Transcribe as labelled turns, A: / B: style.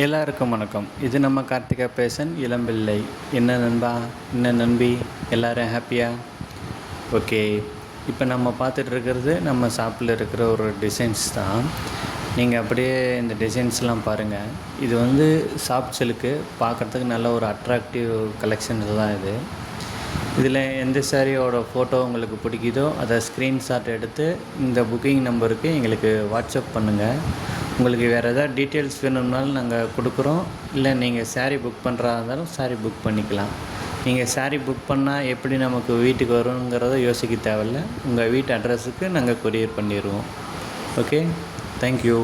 A: எல்லாருக்கும் வணக்கம். இது நம்ம கார்த்திகா பேசன் இளம்பிள்ளை. என்ன நண்பா, என்ன நண்பி, எல்லோரும் ஹாப்பியா? ஓகே, இப்போ நம்ம பார்த்துட்டு இருக்கிறது நம்ம ஷாப்பில் இருக்கிற ஒரு டிசைன்ஸ் தான். நீங்கள் அப்படியே இந்த டிசைன்ஸ்லாம் பாருங்கள். இது வந்து சாஃப்ட் சில்க்கு, பார்க்குறதுக்கு நல்ல ஒரு அட்ராக்டிவ் கலெக்ஷன்ஸ் தான் இது. இதில் எந்த சாரியோட ஃபோட்டோ உங்களுக்கு பிடிக்குதோ அதை ஸ்க்ரீன்ஷாட் எடுத்து இந்த புக்கிங் நம்பருக்கு எங்களுக்கு வாட்ஸ்அப் பண்ணுங்கள். உங்களுக்கு வேறு எதாவது டீட்டெயில்ஸ் வேணும்னாலும் நாங்கள் கொடுக்குறோம். இல்லை நீங்கள் சாரீ புக் பண்ணுறதா இருந்தாலும் சாரீ புக் பண்ணிக்கலாம். நீங்கள் சாரீ புக் பண்ணால் எப்படி நமக்கு வீட்டுக்கு வருங்கிறத யோசிக்க தேவையில்ல. உங்கள் வீட்டு அட்ரஸுக்கு நாங்கள் கொரியர் பண்ணிடுவோம். Okay, thank you.